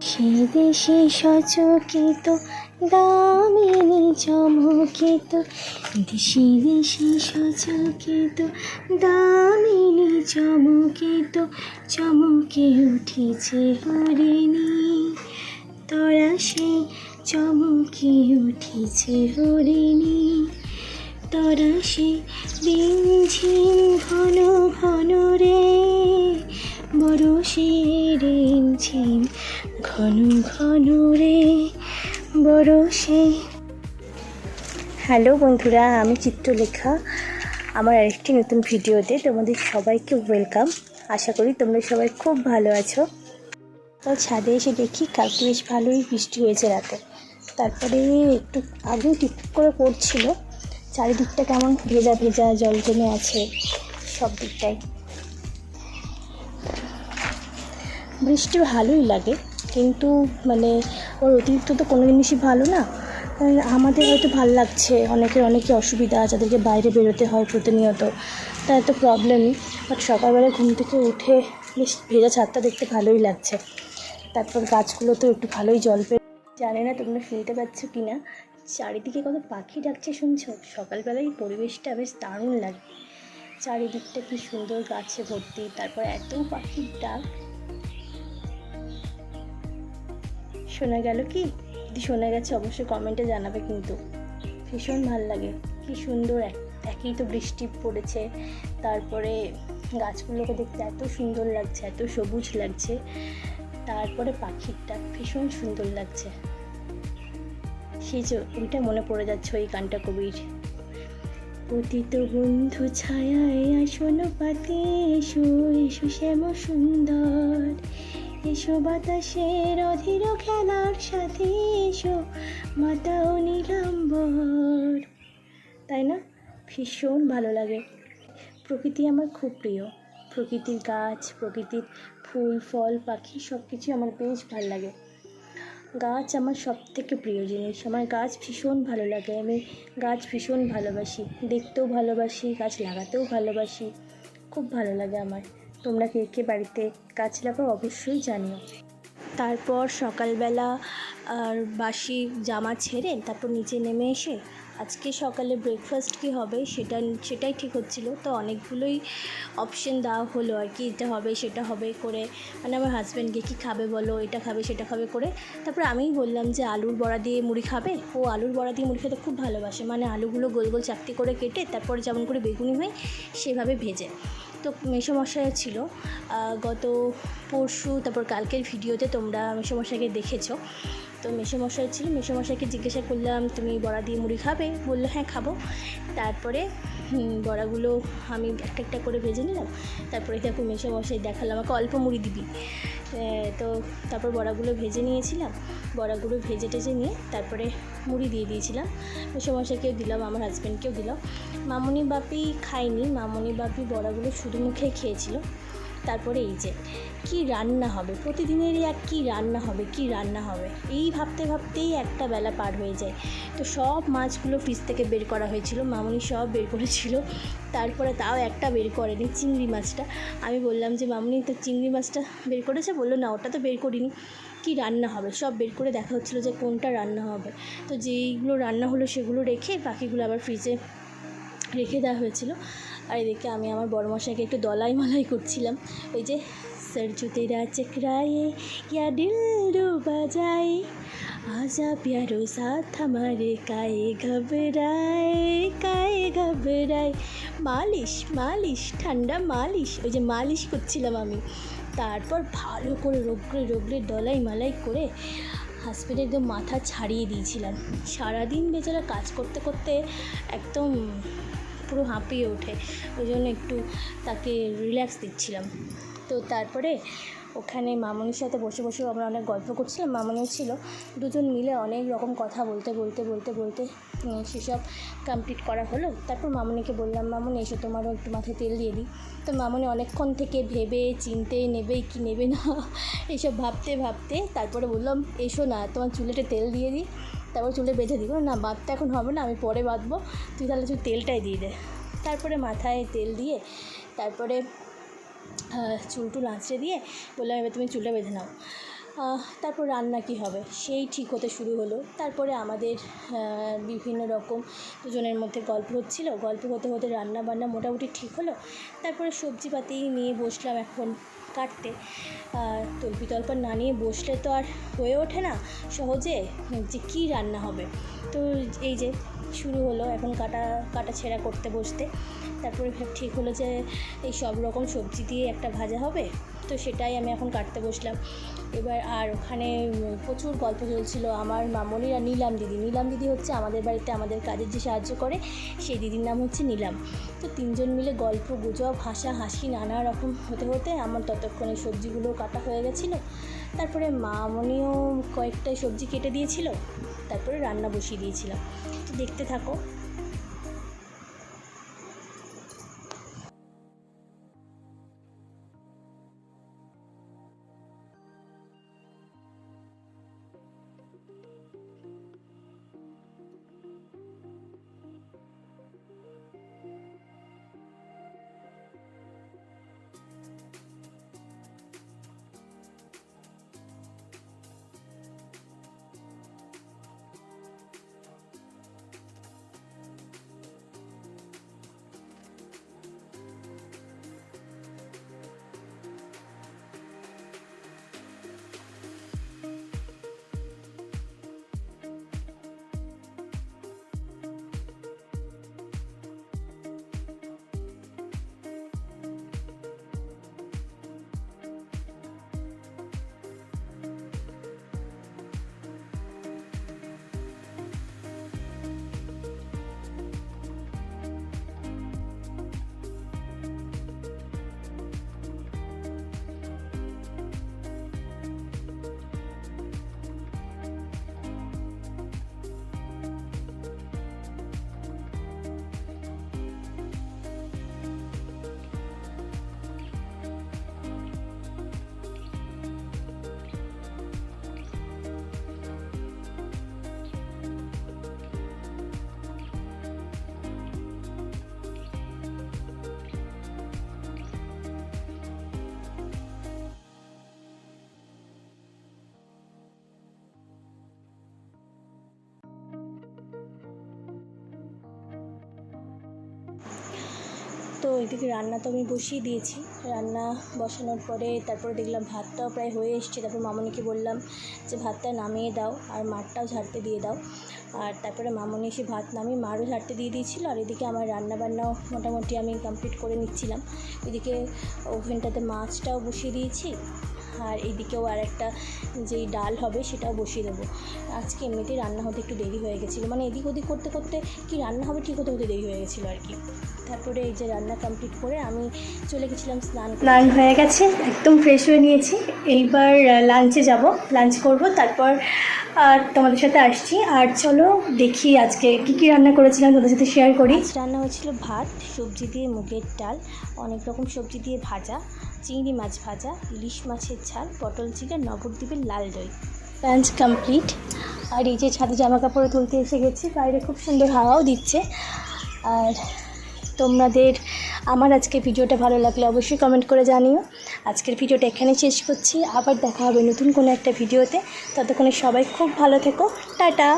সে দেশে সচকিত দামিনী চমকিত, দেশে দেশে সচকিত দামিনী চমকিত, চমকে উঠেছে হরিণী তোরা সে, চমকে উঠেছে হরিণী তোরা সে। রিমঝিম ঘন ঘন রে বরষে, রিমঝিম ঘন ঘন রে বরষে। হ্যালো বন্ধুরা, আমি চিত্রলেখা। আমার আরেকটি নতুন ভিডিওতে তোমাদের সবাইকে ওয়েলকাম। আশা করি তোমরা সবাই খুব ভালো আছো। তো ছাদে এসে দেখি কালকে বেশ ভালোই বৃষ্টি হয়েছে রাতে, তারপরে একটু আগেও টিপ করে পড়ছিল। চারিদিকটা কেমন ভেজা ভেজা, জল জমে আছে সব দিকটাই। বৃষ্টি ভালোই লাগে, কিন্তু ওর অতিরিক্ত তো কোনো জিনিসই ভালো না। আমাদের হয়তো ভালো লাগছে, অনেকে অসুবিধা, যাদেরকে বাইরে বেরোতে হয় প্রতিনিয়ত, তার তো প্রবলেমই। বাট সকালবেলায় ঘুম থেকে উঠে বেশ ভেজা ছাদটা দেখতে ভালোই লাগছে। তারপর গাছগুলো তো একটু ভালোই জল পেয়ে, জানি না তোমরা শুনতে পাচ্ছ কি না, চারিদিকে কত পাখি ডাকছে শুনছো। সকালবেলায় পরিবেশটা বেশ দারুণ লাগে, চারিদিকটা কি সুন্দর গাছে ভর্তি, তারপর এত পাখির ডাক। শোনা গেল কি? যদি শোনা গেছে অবশ্যই কমেন্টে জানাবে, কিন্তু ভীষণ ভালো লাগে। কি সুন্দর, একই তো বৃষ্টি পড়েছে, তারপরে গাছগুলোকে দেখতে এত সুন্দর লাগছে, এত সবুজ লাগছে, তারপরে পাখির ডাক ভীষণ সুন্দর লাগছে। সেই যে ওইটা মনে পড়ে যাচ্ছে, ওই গানটা কবির। পতিত বন্ধু ছায়ায় আসন পাতে এসো, এসো শ্যাম সুন্দর, এসো বাতাসের অধীর খেলার সাথে এসো মাতা ও নীলাম্বর। তাই না? ভীষণ ভালো লাগে। প্রকৃতি আমার খুব প্রিয়। প্রকৃতির গাছ, প্রকৃতির ফুল ফল পাখি সব কিছু আমার বেশ ভালো লাগে। গাছ আমার সব থেকে প্রিয় জিনিস। আমার গাছ ভীষণ ভালো লাগে। আমি গাছ ভীষণ ভালোবাসি, দেখতেও ভালোবাসি, গাছ লাগাতেও ভালোবাসি। খুব ভালো লাগে আমার। তোমরা কে কে বাড়িতে গাছ লাগাও অবশ্যই জানিও। তারপর সকালবেলা আর বাসি জামা ছেড়ে তারপর নিচে নেমে এসে আজকে সকালে ব্রেকফাস্ট কী হবে সেটাই ঠিক হচ্ছিল। তো অনেকগুলোই অপশন দেওয়া হলো আর কি, এটা হবে সেটা হবে করে, আমার হাজব্যান্ডকে কী খাবে বলো, এটা খাবে সেটা খাবে করে। তারপর আমিই বললাম যে আলুর বড়া দিয়ে মুড়ি খাবে। ও আলুর বড়া দিয়ে মুড়ি খেতে খুব ভালোবাসে, আলুগুলো গোল গোল চাকতি করে কেটে তারপরে যেমন করে বেগুনি হয় সেভাবে ভেজে। তো মেসোমশাই ছিল গত পরশু, তারপর কালকের ভিডিওতে তোমরা মেসোমশাইকে দেখেছো। তো মেসোমশাই ছিল, মেসোমশাইকে জিজ্ঞাসা করলাম তুমি বড়া দিয়ে মুড়ি খাবে? বললো হ্যাঁ খাবো। তারপরে বড়াগুলো আমি একটা একটা করে ভেজে নিলাম। তারপরে দেখো মেসোমশাই দেখালো আমাকে অল্প মুড়ি দিবি। তো তারপর বড়াগুলো ভেজে নিয়েছিলাম, বড়াগুলো ভেজে টেজে নিয়ে তারপরে মুড়ি দিয়ে দিয়েছিলাম। মেসোমশাইকেও দিলাম, আমার হাজব্যান্ডকেও দিলাম। মামনি বাপি খায়নি, মামনি বাপি বড়াগুলো শুধু মুখে খেয়েছিল। তারপরে এই যে কী রান্না হবে, প্রতিদিনেরই কী রান্না হবে এই ভাবতে ভাবতেই একটা বেলা পার হয়ে যায়। তো সব মাছগুলো ফ্রিজ থেকে বের করা হয়েছিল, মামনি সব বের করেছিল। তারপরে তাও একটা বের করেনি, চিংড়ি মাছটা। আমি বললাম যে মামনি তো চিংড়ি মাছটা বের করেছে? বললো না ওটা তো বের করিনি। কী রান্না হবে সব বের করে দেখা হচ্ছিলো যে কোনটা রান্না হবে। তো যেইগুলো রান্না হলো সেগুলো রেখে বাকিগুলো আবার ফ্রিজে রেখে দেওয়া হয়েছিল। আর এদিকে আমি আমার বড়মশাইকে একটু দলাই মালাই করছিলাম, ওই যে सरजू तेरा चकराए या दिल डूबा जाए, आजा प्यारो साथ हमारे काए घबराए, মালিশ মালিশ ঠান্ডা মালিশ, ওই যে মালিশ করছিলাম আমি। তারপর ভালো করে রোগড়ে দলাই মালাই করে হাজব্যান্ডের একদম মাথা ছাড়িয়ে দিয়েছিলাম। সারাদিন বেচারা কাজ করতে করতে একদম পুরো হাঁপিয়ে ওঠে, ওই জন্য একটু তাকে রিল্যাক্স দিচ্ছিলাম। তো তারপরে ওখানে মামনির সাথে বসে বসে আমরা অনেক গল্প করছিলাম, মামনিও ছিল। দুজন মিলে অনেক রকম কথা বলতে সেসব কমপ্লিট করা হলো। তারপর মামনিকে বললাম মামনি এসো তোমারও একটু মাথায় তেল দিয়ে দিই। তো মামনি অনেকক্ষণ থেকে ভেবে চিনতে নেবে কি নেবে না এইসব ভাবতে তারপরে বললাম এসো না তোমার চুলেতে তেল দিয়ে দিই, তারপর চুলে বেঁধে দিই। না বাঁধতে এখন হবে না, আমি পরে বাঁধবো, তুই তাহলে তেলটাই দিয়ে দে। তারপরে মাথায় তেল দিয়ে তারপরে চুল টুল আঁচড়ে দিয়ে বললাম এবার তুমি চুলটা বেঁধে নাও। তারপর রান্না কী হবে সেই ঠিক হতে শুরু হলো। তারপরে আমাদের বিভিন্ন রকম দুজনের মধ্যে গল্প হচ্ছিলো, গল্প হতে হতে রান্না বান্না মোটামুটি ঠিক হলো। তারপরে সবজিপাতি নিয়ে বসলাম এখন কাটতে। তল্পিতল্পা না নিয়ে বসলে তো আর হয়ে ওঠে না সহজে যে কী রান্না হবে। তো এই যে শুরু হলো এখন কাটা ছেঁড়া করতে বসতে। তারপরে ঠিক হলো যে এই সব রকম সবজি দিয়ে একটা ভাজা হবে, তো সেটাই আমি এখন কাটতে বসলাম। এবার আর ওখানে প্রচুর গল্প চলছিল আমার মামনির আর নীলাম দিদি হচ্ছে আমাদের বাড়িতে আমাদের কাজের যে সাহায্য করে সেই দিদির নাম হচ্ছে নীলাম। তো তিনজন মিলে গল্প গুজব হাসাহাসি নানা রকম হতে হতে আমার ততক্ষণে সবজিগুলো কাটা হয়ে গেছিলো। তারপরে মামনিও কয়েকটা সবজি কেটে দিয়েছিল, তারপরে রান্না বসিয়ে দিয়েছিলাম। তো দেখতে থাকো। তো এদিকে রান্না তো আমি বসিয়ে দিয়েছি। রান্না বসানোর পরে তারপরে দেখলাম ভাতটাও প্রায় হয়ে এসছে। তারপর মামনিকে বললাম যে ভাতটা নামিয়ে দাও আর মাঠটাও ঝাড়তে দিয়ে দাও। আর তারপরে মামনি এসে ভাত নামিয়ে মারও ঝাড়তে দিয়ে দিয়েছিলো। আর এদিকে আমার রান্নাবান্নাও মোটামুটি আমি কমপ্লিট করে নিচ্ছিলাম। এদিকে ওভেনটাতে মাছটাও বসিয়ে দিয়েছি, আর এইদিকেও আর একটা যেই ডাল হবে সেটাও বসিয়ে দেবো। আজকে এমনিতেই রান্না হতে একটু দেরি হয়ে গেছিলো, মানে এদিক ওদিক করতে করতে কি রান্না হবে ঠিক হতে দেরি হয়ে গেছিলো আর কি। তারপরে এই যে রান্না কমপ্লিট করে আমি চলে গেছিলাম স্নান হয়ে গেছে, একদম ফ্রেশ হয়ে নিয়েছি। এইবার লাঞ্চে যাব, লাঞ্চ করব, তারপর তোমাদের সাথে আসছি। আর চলো দেখি আজকে কী রান্না করেছিলাম তোমাদের সাথে শেয়ার করি। রান্না হয়েছিল ভাত, সবজি দিয়ে মুগের ডাল, অনেক রকম সবজি দিয়ে ভাজা, চিংড়ি মাছ ভাজা, ইলিশ মাছের ঝাল, পটল চিকেন, নবদ্বীপের লাল দই। Lunch complete. আর এই যে ছাদে জামা কাপড় তুলতে এসে গেছি, বাইরে খুব সুন্দর হাওয়াও দিচ্ছে। আর তোমাদের আমার আজকে ভিডিওটা ভালো লাগলে অবশ্যই কমেন্ট করে জানিও। আজকের ভিডিওটা এখানে শেষ করছি, আবার দেখা হবে নতুন কোনো একটা ভিডিওতে। ততক্ষণে সবাই খুব ভালো থেকো, টাটা।